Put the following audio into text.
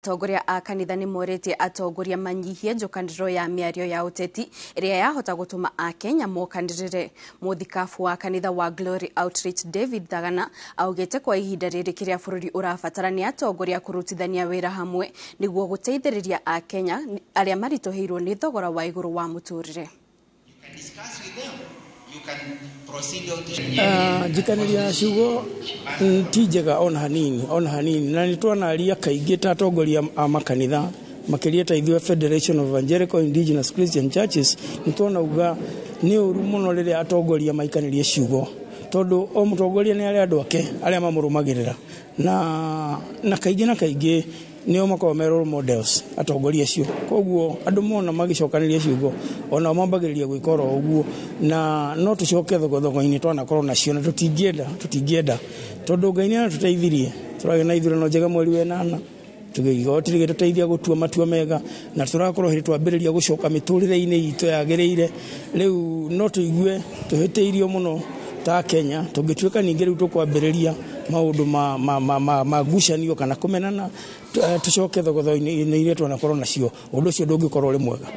Atongoria a kanitha ni moretie atongoria manyihie njokanĩrĩro ya mĩario ya ũteti ĩrĩa yahota gũtũma Akenya mokanĩrĩre. Mũthikabu wa kanitha wa Glory Outreach David Thagana augĩte kwa ihinda rĩrĩ kĩrĩa bũrũri ũrabatara nĩ atongoria kũrutithania wĩra hamwe nĩguo gũteithĩrĩria Akenya arĩa maritũhĩirwo nĩ thogora wa igũrũ wa mũtũrĩre. Njikaniria ciugo ti njega ona hanini na nitwanaria kaingĩ ta atongoria a makanitha makĩria ta ithuĩ Federation of Evangelical Indigenous Christian Churches nitwanauga nĩ ũru mũno rĩrĩa atongoria maikanirie ciugo tondũ o mũtongoria nĩ arĩa andũ ake arĩa mamũrũmagĩrĩra na kaingĩ nĩo makoragwo role models atongoria acio. Koguo andũ mona magicokanĩria ciugo ona mambagĩrĩria gwĩka ũguo na no tũcoke thogo-inĩ twanakorwo nacio na tũtingĩenda tondũ Ngai nĩ atũteithirie tũragĩa na ithurano njega mweri wa 8 tũgĩgotire gĩtũteithia gũtua matua mega na tũrakorwo hĩndĩ twambĩrĩria gũcoka mĩtũrĩre-inĩ itũ yagĩrĩire. Rĩu no tũigue tũhĩtĩirio mũno ta Kenya tũngĩtuĩka ningĩ rĩu tũkwambĩrĩria maũndũ ma ngucanio kana kũmenana tũcoke thogo-inĩ iria twanakorwo nacio ũndũ ũcio ndũngĩkorwo ũrĩ mwega.